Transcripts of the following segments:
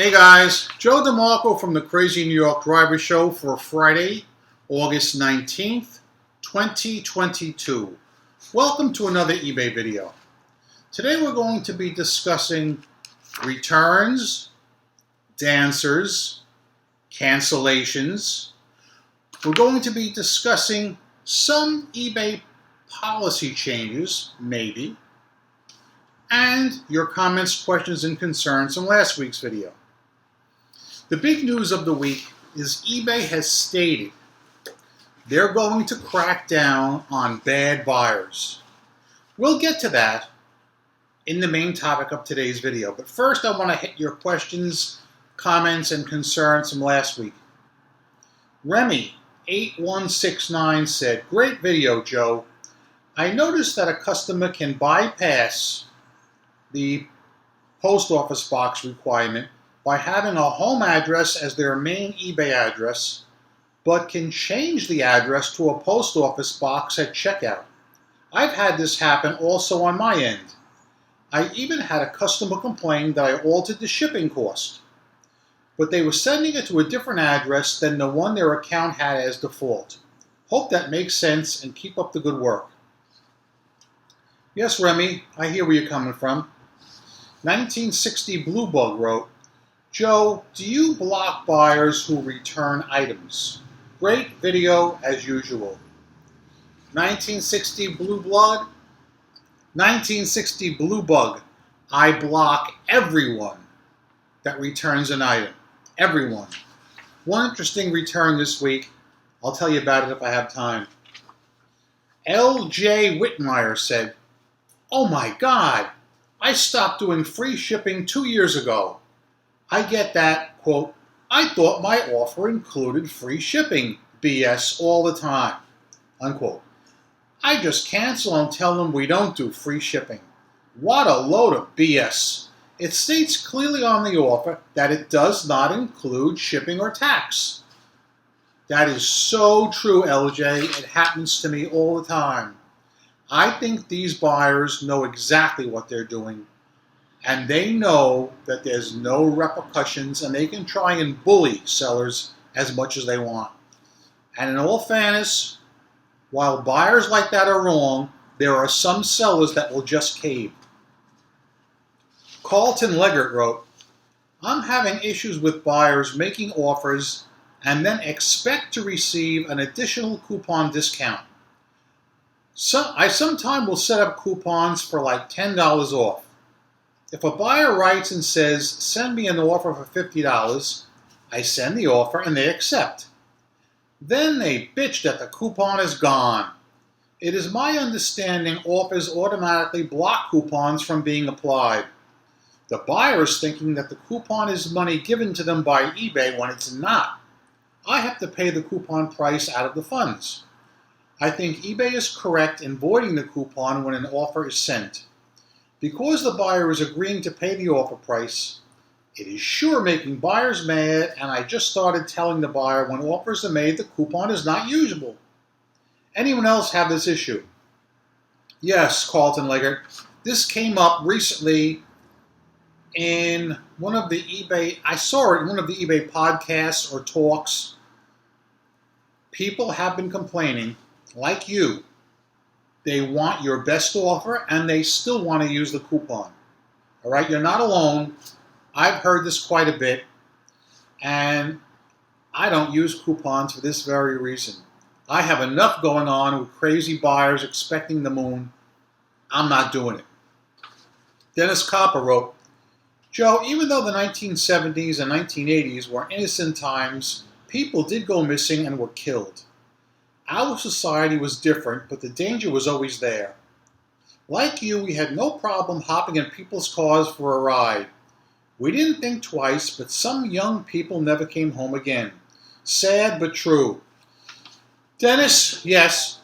Hey guys, Joe DeMarco from the Crazy New York Driver Show for Friday, August 19th, 2022. Welcome to another eBay video. Today we're going to be discussing returns, dancers, cancellations. We're going to be discussing some eBay policy changes, maybe, and your comments, questions, and concerns from last week's video. The big news of the week is eBay has stated they're going to crack down on bad buyers. We'll get to that in the main topic of today's video, but first I want to hit your questions, comments, and concerns from last week. Remy8169 said, "Great video, Joe. I noticed that a customer can bypass the post office box requirement by having a home address as their main eBay address, but can change the address to a post office box at checkout. I've had this happen also on my end. I even had a customer complain that I altered the shipping cost, but they were sending it to a different address than the one their account had as default. Hope that makes sense and keep up the good work." Yes, Remy, I hear where you're coming from. 1960 Blue Bug wrote, "Joe, do you block buyers who return items? Great video as usual." 1960 Blue Blood, 1960 Blue Bug, I block everyone that returns an item. Everyone. One interesting return this week. I'll tell you about it if I have time. L.J. Whitmire said, "Oh my God, I stopped doing free shipping 2 years ago. I get that, quote, I thought my offer included free shipping BS all the time, unquote. I just cancel and tell them we don't do free shipping. What a load of BS. It states clearly on the offer that it does not include shipping or tax." That is so true, LJ. It happens to me all the time. I think these buyers know exactly what they're doing, and they know that there's no repercussions, and they can try and bully sellers as much as they want. And in all fairness, while buyers like that are wrong, there are some sellers that will just cave. Carlton Leggett wrote, "I'm having issues with buyers making offers and then expect to receive an additional coupon discount. So I sometimes will set up coupons for like $10 off. If a buyer writes and says, 'Send me an offer for $50, I send the offer and they accept. Then they bitch that the coupon is gone. It is my understanding offers automatically block coupons from being applied. The buyer is thinking that the coupon is money given to them by eBay when it's not. I have to pay the coupon price out of the funds. I think eBay is correct in voiding the coupon when an offer is sent. Because the buyer is agreeing to pay the offer price, it is sure making buyers mad, and I just started telling the buyer when offers are made the coupon is not usable. Anyone else have this issue?" Yes, Carlton Leggett. This came up recently in one of the eBay, I saw it in one of the eBay podcasts or talks. People have been complaining, like you, they want your best offer and they still want to use the coupon. All right, you're not alone. I've heard this quite a bit, and I don't use coupons for this very reason. I have enough going on with crazy buyers expecting the moon. I'm not doing it. Dennis Copper wrote, "Joe, even though the 1970s and 1980s were innocent times, people did go missing and were killed. Our society was different, but the danger was always there. Like you, we had no problem hopping in people's cars for a ride. We didn't think twice, but some young people never came home again. Sad but true." Dennis, yes.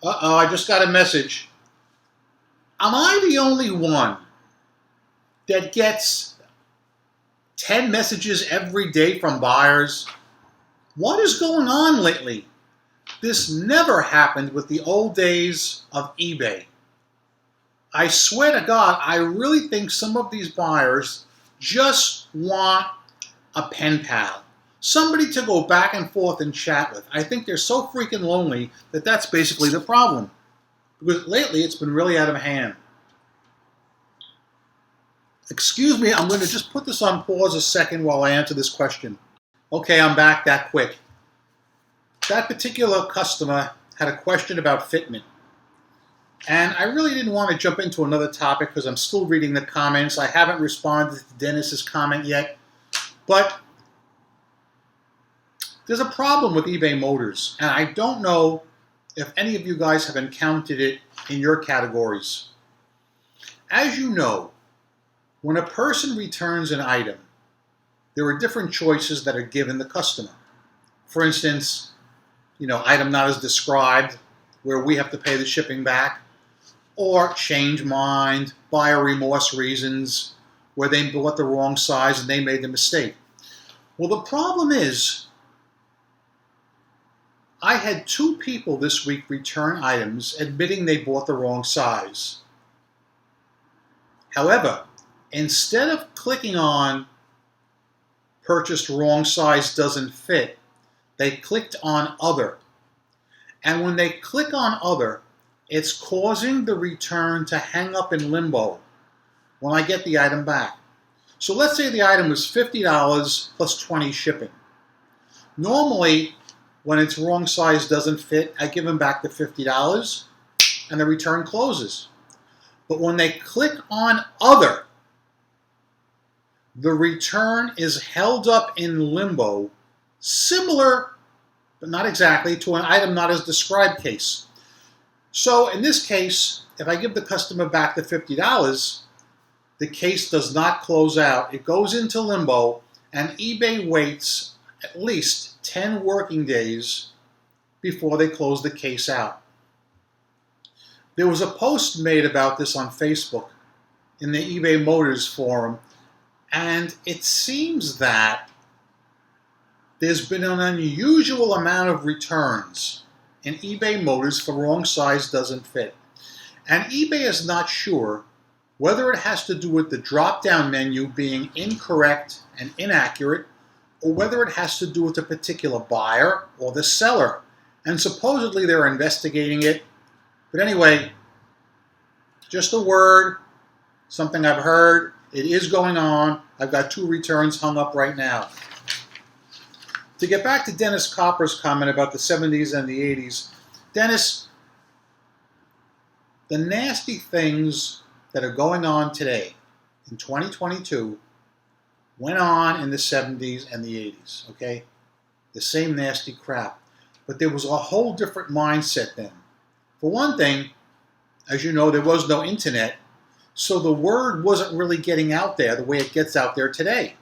I just got a message. Am I the only one that gets 10 messages every day from buyers? What is going on lately? This never happened with the old days of eBay. I swear to God, I really think some of these buyers just want a pen pal. Somebody to go back and forth and chat with. I think they're so freaking lonely that that's basically the problem. Because lately it's been really out of hand. Excuse me, I'm going to just put this on pause a second while I answer this question. Okay, I'm back that quick. That particular customer had a question about fitment. And I really didn't want to jump into another topic because I'm still reading the comments. I haven't responded to Dennis's comment yet. But there's a problem with eBay Motors. And I don't know if any of you guys have encountered it in your categories. As you know, when a person returns an item, there are different choices that are given the customer. For instance, item not as described, where we have to pay the shipping back, or change mind, buyer remorse reasons, where they bought the wrong size and they made the mistake. Well, the problem is, I had 2 people this week return items admitting they bought the wrong size. However, instead of clicking on purchased wrong size doesn't fit, they clicked on other. And when they click on other, it's causing the return to hang up in limbo when I get the item back. So let's say the item was $50 plus $20 shipping. Normally, when it's wrong size doesn't fit, I give them back the $50 and the return closes. But when they click on other, the return is held up in limbo, similar, but not exactly, to an item not as described case. So in this case, if I give the customer back the $50, the case does not close out. It goes into limbo, and eBay waits at least 10 working days before they close the case out. There was a post made about this on Facebook in the eBay Motors forum, and it seems that there's been an unusual amount of returns in eBay Motors for wrong size doesn't fit. And eBay is not sure whether it has to do with the drop-down menu being incorrect and inaccurate, or whether it has to do with a particular buyer or the seller. And supposedly they're investigating it. But anyway, just a word, something I've heard. It is going on. I've got 2 returns hung up right now. To get back to Dennis Copper's comment about the 70s and the 80s, Dennis, the nasty things that are going on today in 2022 went on in the 70s and the 80s, okay? The same nasty crap. But there was a whole different mindset then. For one thing, as you know, there was no internet, so the word wasn't really getting out there the way it gets out there today.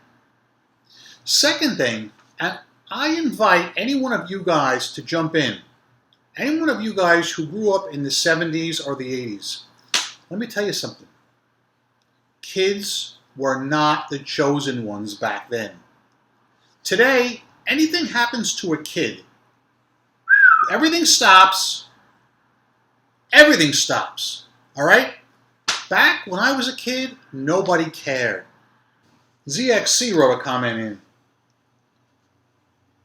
Second thing, and I invite any one of you guys to jump in. Any one of you guys who grew up in the 70s or the 80s. Let me tell you something. Kids were not the chosen ones back then. Today, anything happens to a kid, everything stops. Everything stops. All right? Back when I was a kid, nobody cared. ZXC wrote a comment in.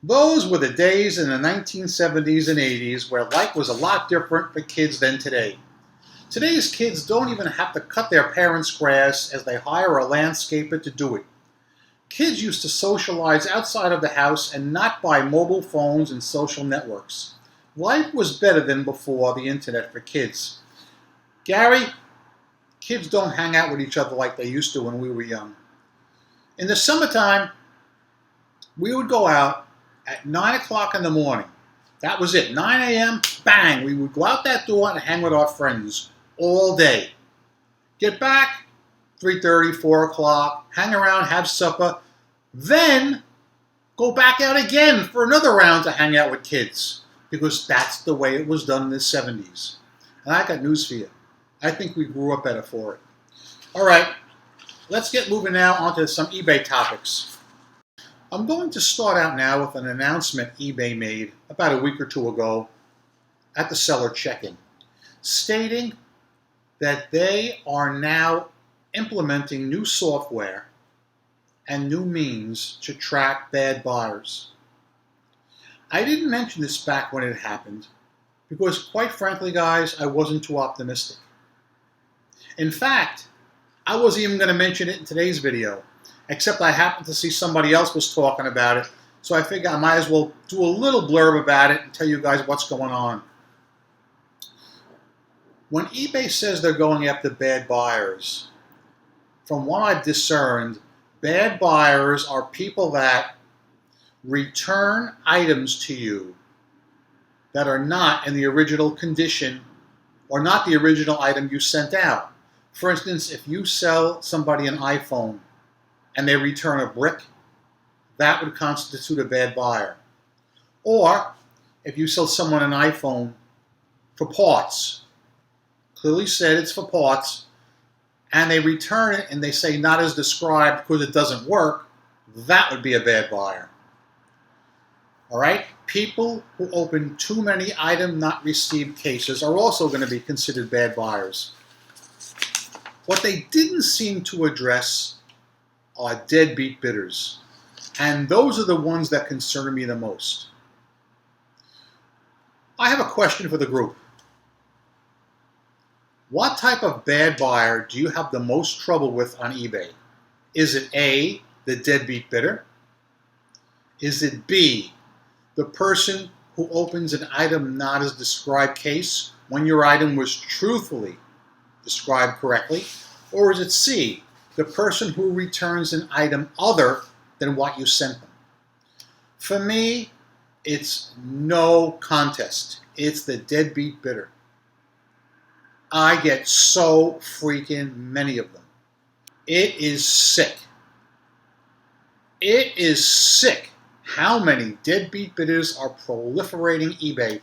Those were the days in the 1970s and 80s where life was a lot different for kids than today. Today's kids don't even have to cut their parents' grass as they hire a landscaper to do it. Kids used to socialize outside of the house and not by mobile phones and social networks. Life was better than before the internet for kids. Gary, kids don't hang out with each other like they used to when we were young. In the summertime, we would go out at 9 o'clock in the morning. That was it. 9 a.m., bang, we would go out that door and hang with our friends all day. Get back, 3:30, 4 o'clock, hang around, have supper, then go back out again for another round to hang out with kids, because that's the way it was done in the 70s. And I got news for you. I think we grew up better for it. All right, let's get moving now onto some eBay topics. I'm going to start out now with an announcement eBay made about a week or 2 ago at the seller check-in, stating that they are now implementing new software and new means to track bad buyers. I didn't mention this back when it happened because, quite frankly, guys, I wasn't too optimistic. In fact, I wasn't even going to mention it in today's video, except I happened to see somebody else was talking about it, so I figured I might as well do a little blurb about it and tell you guys what's going on. When eBay says they're going after bad buyers, from what I've discerned, bad buyers are people that return items to you that are not in the original condition or not the original item you sent out. For instance, if you sell somebody an iPhone and they return a brick, that would constitute a bad buyer. Or if you sell someone an iPhone for parts, clearly said it's for parts, and they return it and they say not as described because it doesn't work, that would be a bad buyer. All right? People who open too many item not received cases are also going to be considered bad buyers. What they didn't seem to address are deadbeat bidders. And those are the ones that concern me the most. I have a question for the group. What type of bad buyer do you have the most trouble with on eBay? Is it A, the deadbeat bidder? Is it B, the person who opens an item not as described case when your item was truthfully described correctly? Or is it C, the person who returns an item other than what you sent them? For me, it's no contest. It's the deadbeat bidder. I get so freaking many of them. It is sick. It is sick how many deadbeat bidders are proliferating eBay.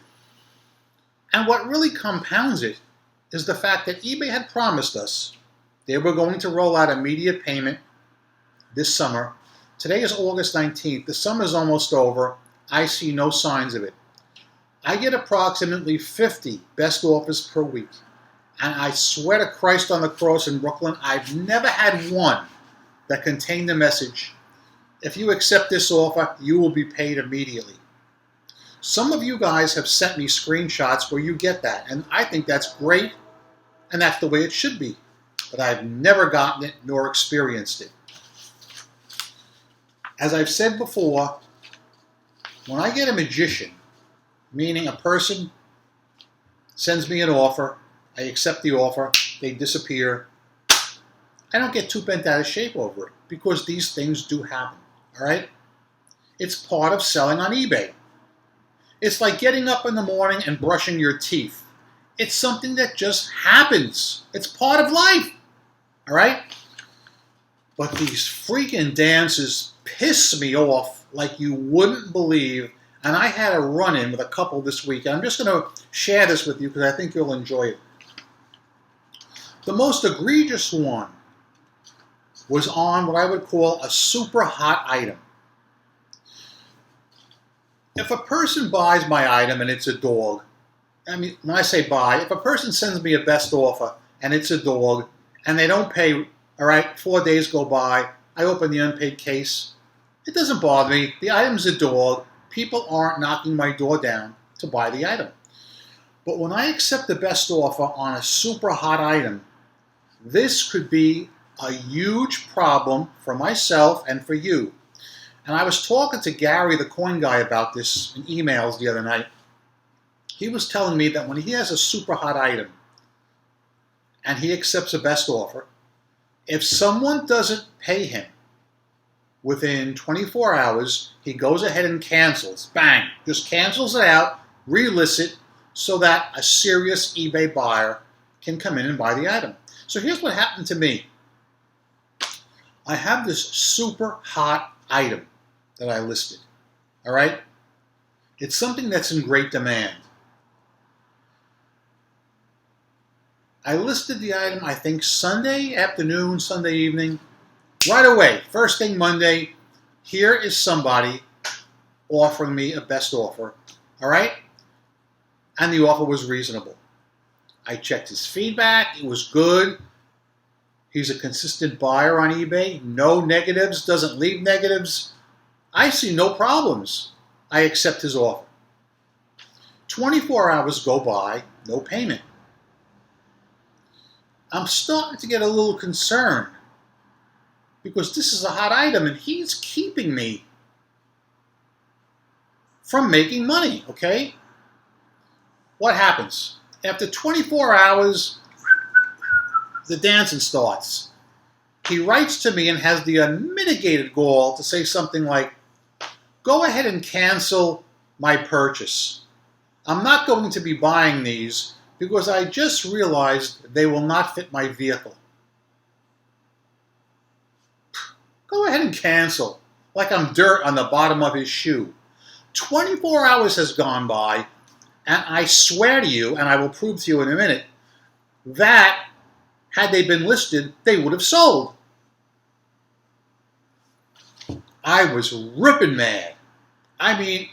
And what really compounds it is the fact that eBay had promised us they were going to roll out immediate payment this summer. Today is August 19th. The summer's almost over. I see no signs of it. I get approximately 50 best offers per week. And I swear to Christ on the cross in Brooklyn, I've never had one that contained the message, if you accept this offer, you will be paid immediately. Some of you guys have sent me screenshots where you get that, and I think that's great, and that's the way it should be. But I've never gotten it nor experienced it. As I've said before, when I get a magician, meaning a person sends me an offer, I accept the offer, they disappear, I don't get too bent out of shape over it because these things do happen, all right? It's part of selling on eBay. It's like getting up in the morning and brushing your teeth. It's something that just happens. It's part of life, all right? But these freaking dances piss me off like you wouldn't believe, and I had a run-in with a couple this week. I'm just going to share this with you because I think you'll enjoy it. The most egregious one was on what I would call a super hot item. If a person buys my item and it's a dog, I mean, when I say buy, if a person sends me a best offer and it's a dog and they don't pay, all right, 4 days go by, I open the unpaid case, it doesn't bother me. The item's a dog. People aren't knocking my door down to buy the item. But when I accept the best offer on a super hot item, this could be a huge problem for myself and for you. And I was talking to Gary, the coin guy, about this in emails the other night. He was telling me that when he has a super hot item and he accepts a best offer, if someone doesn't pay him within 24 hours, he goes ahead and cancels. Bang! Just cancels it out, relists it, so that a serious eBay buyer can come in and buy the item. So here's what happened to me. I have this super hot item that I listed, all right? It's something that's in great demand. I listed the item, I think, Sunday afternoon, Sunday evening. Right away, first thing Monday, here is somebody offering me a best offer, all right? And the offer was reasonable. I checked his feedback, it was good. He's a consistent buyer on eBay, no negatives, doesn't leave negatives. I see no problems. I accept his offer. 24 hours go by, no payment. I'm starting to get a little concerned because this is a hot item and he's keeping me from making money, okay? What happens? After 24 hours, the dancing starts. He writes to me and has the unmitigated gall to say something like, go ahead and cancel my purchase. I'm not going to be buying these because I just realized they will not fit my vehicle. Go ahead and cancel, like I'm dirt on the bottom of his shoe. 24 hours has gone by, and I swear to you, and I will prove to you in a minute, that had they been listed, they would have sold. I was ripping mad. I mean,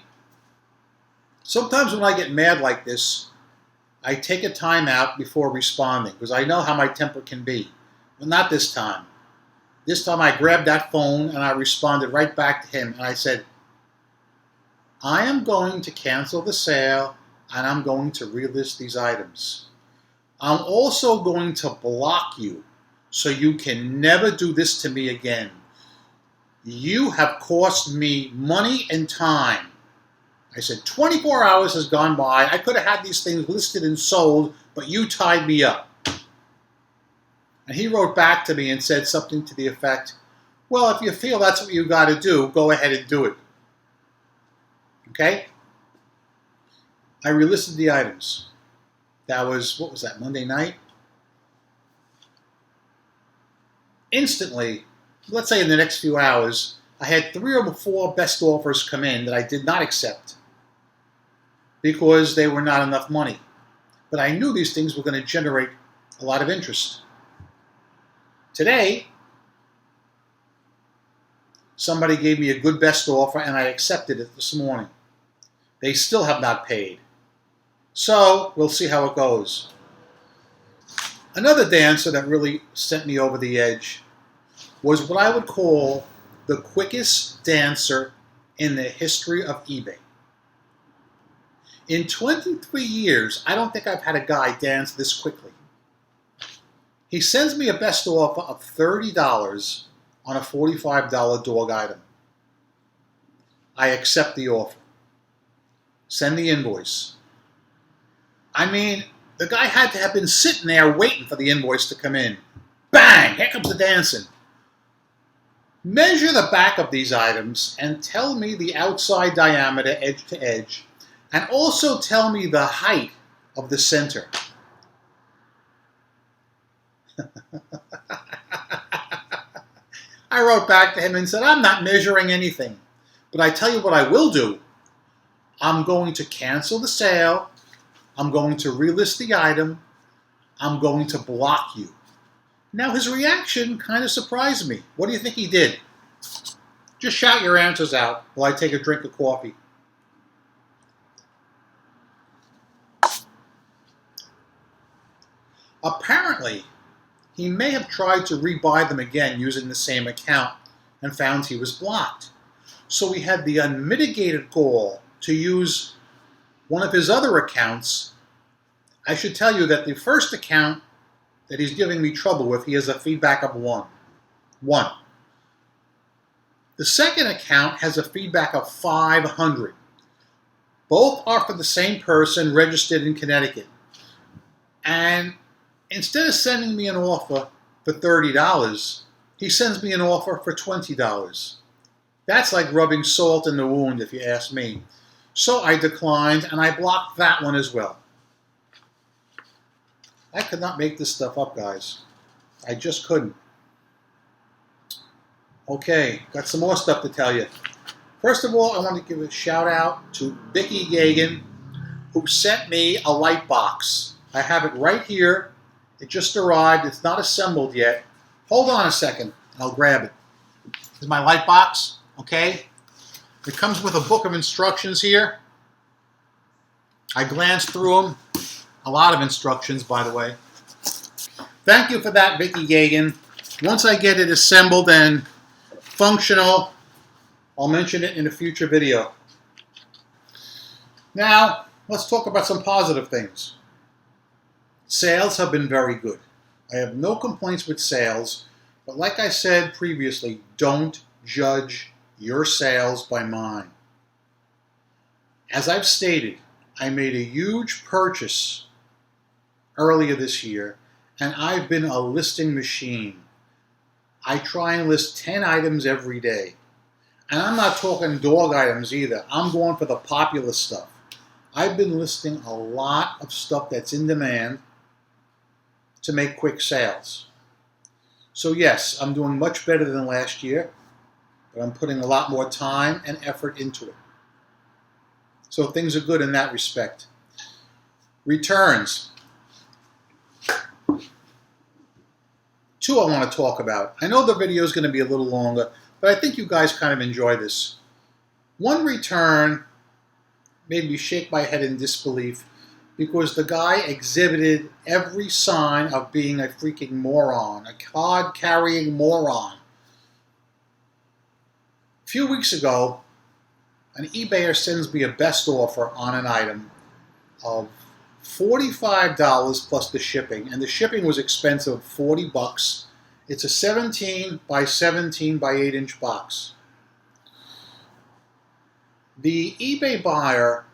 sometimes when I get mad like this, I take a time out before responding because I know how my temper can be. But not this time. This time I grabbed that phone and I responded right back to him and I said, I am going to cancel the sale and I'm going to relist these items. I'm also going to block you so you can never do this to me again. You have cost me money and time. I said, 24 hours has gone by. I could have had these things listed and sold, but you tied me up. And he wrote back to me and said something to the effect, well, if you feel that's what you got to do, go ahead and do it. Okay? I relisted the items. That was, what was that, Monday night? Instantly, let's say in the next few hours, I had 3 or 4 best offers come in that I did not accept because they were not enough money. But I knew these things were going to generate a lot of interest. Today, somebody gave me a good best offer and I accepted it this morning. They still have not paid. So, we'll see how it goes. Another dancer that really sent me over the edge was what I would call the quickest dancer in the history of eBay. In 23 years, I don't think I've had a guy dance this quickly. He sends me a best offer of $30 on a $45 dog item. I accept the offer. Send the invoice. I mean, the guy had to have been sitting there waiting for the invoice to come in. Bang! Here comes the dancing. Measure the back of these items and tell me the outside diameter edge to edge, and also tell me the height of the center. I wrote back to him and said, I'm not measuring anything, but I tell you what I will do. I'm going to cancel the sale. I'm going to relist the item. I'm going to block you. Now, his reaction kind of surprised me. What do you think he did? Just shout your answers out while I take a drink of coffee. Apparently, he may have tried to rebuy them again using the same account and found he was blocked. So he had the unmitigated gall to use one of his other accounts. I should tell you that the first account that he's giving me trouble with, he has a feedback of 1. The second account has a feedback of 500. Both are for the same person registered in Connecticut. And instead of sending me an offer for $30, he sends me an offer for $20. That's like rubbing salt in the wound, if you ask me. So I declined, and I blocked that one as well. I could not make this stuff up, guys. I just couldn't. Okay, got some more stuff to tell you. First of all, I want to give a shout out to Vicky Gagan, who sent me a light box. I have it right here. It just arrived. It's not assembled yet. Hold on a second, and I'll grab it. This is my light box, okay? It comes with a book of instructions here. I glanced through them. A lot of instructions, by the way. Thank you for that, Vicky Gagan. Once I get it assembled and functional, I'll mention it in a future video. Now, let's talk about some positive things. Sales have been very good. I have no complaints with sales, but like I said previously, don't judge your sales by mine. As I've stated, I made a huge purchase earlier this year, and I've been a listing machine. I try and list 10 items every day. And I'm not talking dog items either. I'm going for the popular stuff. I've been listing a lot of stuff that's in demand to make quick sales. So yes, I'm doing much better than last year, but I'm putting a lot more time and effort into it. So things are good in that respect. Returns. 2 I want to talk about. I know the video is going to be a little longer, but I think you guys kind of enjoy this. One return made me shake my head in disbelief because the guy exhibited every sign of being a freaking moron, a card-carrying moron. A few weeks ago, an eBayer sends me a best offer on an item of $45 plus the shipping, and the shipping was expensive, $40. It's a 17 by 17 by 8 inch box. The eBay buyer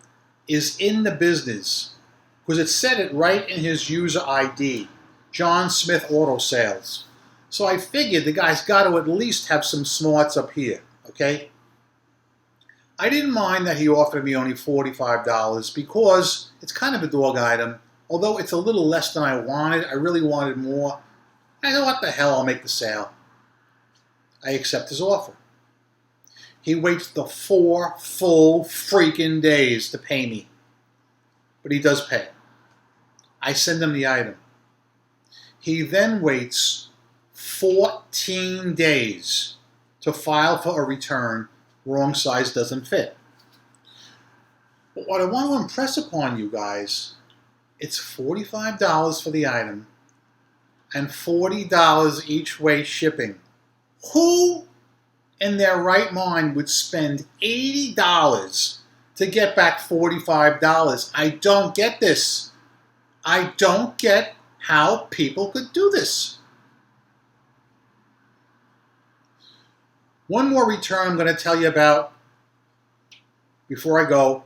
is in the business because it said it right in his user ID, John Smith Auto Sales. So I figured the guy's got to at least have some smarts up here, okay? I didn't mind that he offered me only $45 because it's kind of a dog item. Although it's a little less than I wanted, I really wanted more. I know what the hell, I'll make the sale. I accept his offer. He waits the 4 full freaking days to pay me. But he does pay. I send him the item. He then waits 14 days to file for a return. Wrong size doesn't fit. But what I want to impress upon you guys, it's $45 for the item and $40 each way shipping. Who in their right mind would spend $80 to get back $45? I don't get this. I don't get how people could do this. One more return I'm going to tell you about before I go.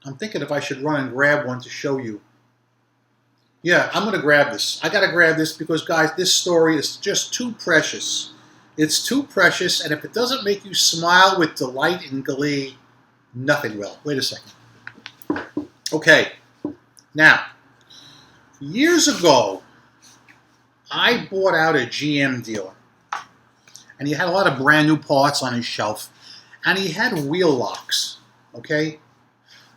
I'm thinking if I should run and grab one to show you. Yeah, I'm going to grab this. I got to grab this because, guys, this story is just too precious. It's too precious, and if it doesn't make you smile with delight and glee, nothing will. Wait a second. Okay, now, years ago, I bought out a GM dealer. And he had a lot of brand new parts on his shelf. And he had wheel locks, okay?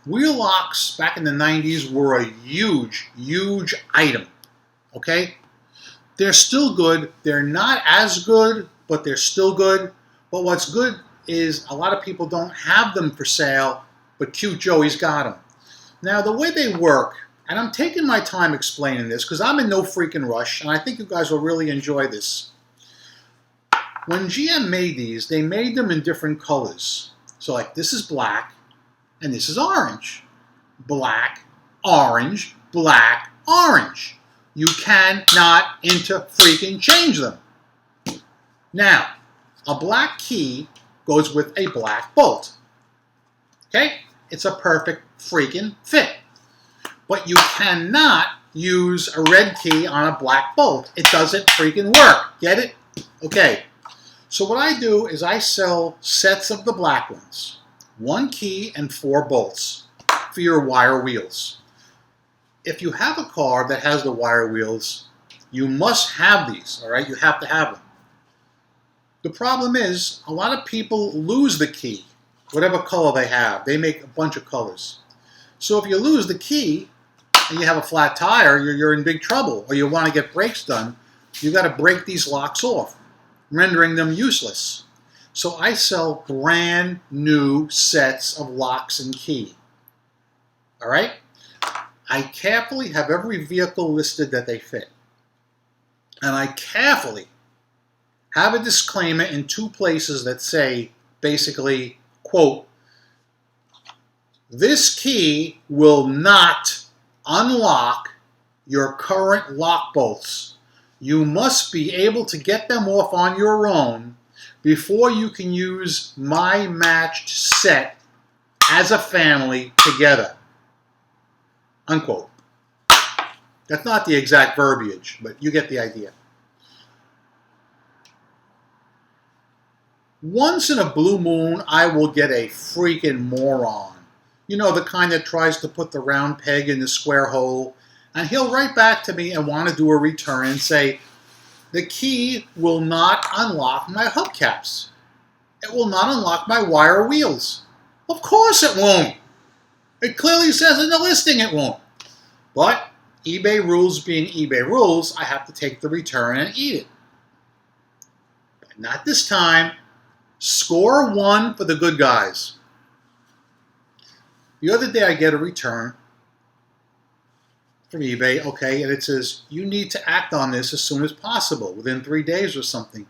Wheel locks back in the 90s were a huge, huge item, okay? They're still good. They're not as good, but they're still good. But what's good is a lot of people don't have them for sale, but Cute Joey's got them. Now, the way they work, and I'm taking my time explaining this because I'm in no freaking rush, and I think you guys will really enjoy this. When GM made these, they made them in different colors. So like this is black and this is orange. Black, orange, black, orange. You cannot freaking change them. Now, a black key goes with a black bolt. Okay? It's a perfect freaking fit. But you cannot use a red key on a black bolt. It doesn't freaking work. Get it? Okay. So what I do is I sell sets of the black ones. 1 key and 4 bolts for your wire wheels. If you have a car that has the wire wheels, you must have these, all right? You have to have them. The problem is a lot of people lose the key, whatever color they have. They make a bunch of colors. So if you lose the key and you have a flat tire, you're in big trouble, or you want to get brakes done, you got to break these locks off, rendering them useless. So I sell brand new sets of locks and key. All right? I carefully have every vehicle listed that they fit. And I carefully have a disclaimer in 2 places that say, basically, quote, this key will not unlock your current lock bolts. You must be able to get them off on your own before you can use my matched set as a family together. Unquote. That's not the exact verbiage, but you get the idea. Once in a blue moon, I will get a freaking moron. You know, the kind that tries to put the round peg in the square hole, and he'll write back to me and want to do a return and say, the key will not unlock my hubcaps. It will not unlock my wire wheels. Of course it won't. It clearly says in the listing it won't. But eBay rules being eBay rules, I have to take the return and eat it. But not this time. Score 1 for the good guys. The other day I get a return from eBay, okay, and it says, you need to act on this as soon as possible, within 3 days or something.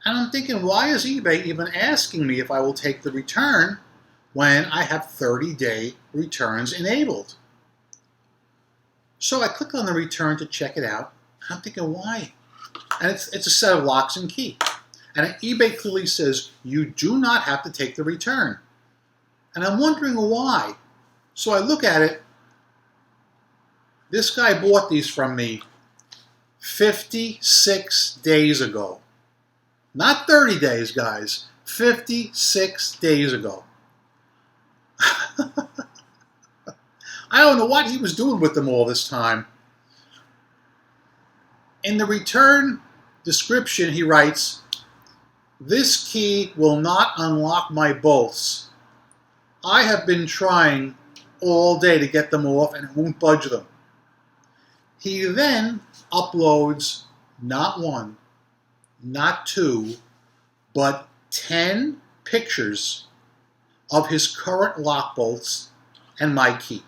And I'm thinking, why is eBay even asking me if I will take the return when I have 30-day returns enabled? So I click on the return to check it out. I'm thinking, why? And it's a set of locks and key. And eBay clearly says, you do not have to take the return. And I'm wondering why. So I look at it. This guy bought these from me 56 days ago. Not 30 days, guys. 56 days ago. I don't know what he was doing with them all this time. In the return description, he writes, this key will not unlock my bolts. I have been trying all day to get them off and it won't budge them. He then uploads not 1, not 2, but 10 pictures of his current lock bolts and my key.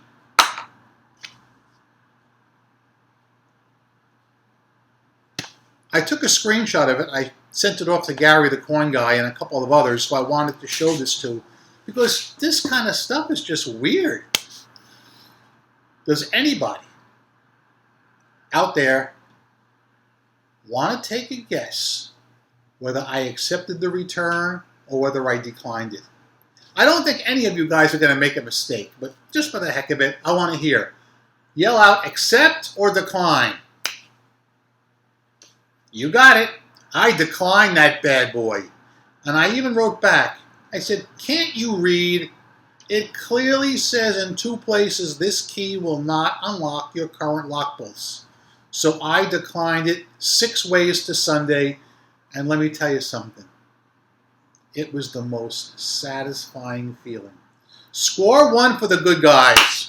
I took a screenshot of it. I sent it off to Gary, the coin guy, and a couple of others, so I wanted to show this to, because this kind of stuff is just weird. Does anybody out there want to take a guess whether I accepted the return or whether I declined it? I don't think any of you guys are going to make a mistake, but just for the heck of it, I want to hear. Yell out, accept or decline. You got it. I declined that bad boy. And I even wrote back. I said, can't you read? It clearly says in 2 places this key will not unlock your current lock bolts. So I declined it 6 ways to Sunday. And let me tell you something. It was the most satisfying feeling. Score 1 for the good guys.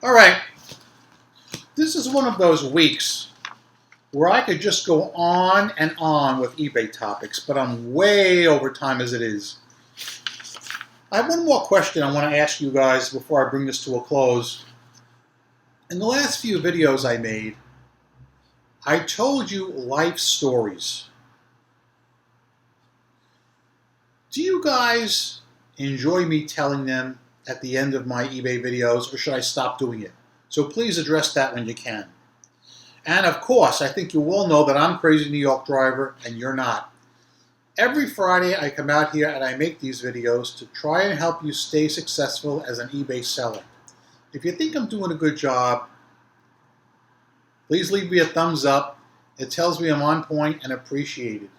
All right, this is one of those weeks where I could just go on and on with eBay topics, but I'm way over time as it is. I have one more question I want to ask you guys before I bring this to a close. In the last few videos I made, I told you life stories. Do you guys enjoy me telling them at the end of my eBay videos, or should I stop doing it? So please address that when you can. And of course, I think you all know that I'm Crazy New York Driver and you're not. Every Friday I come out here and I make these videos to try and help you stay successful as an eBay seller. If you think I'm doing a good job, please leave me a thumbs up. It tells me I'm on point and appreciated.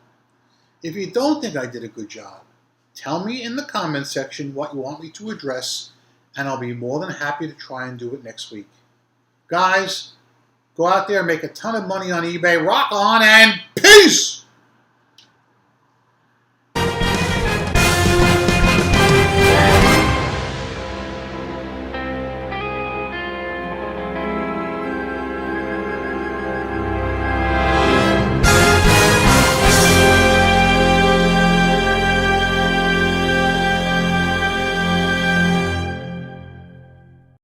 If you don't think I did a good job, tell me in the comments section what you want me to address, and I'll be more than happy to try and do it next week. Guys, go out there and make a ton of money on eBay. Rock on and peace!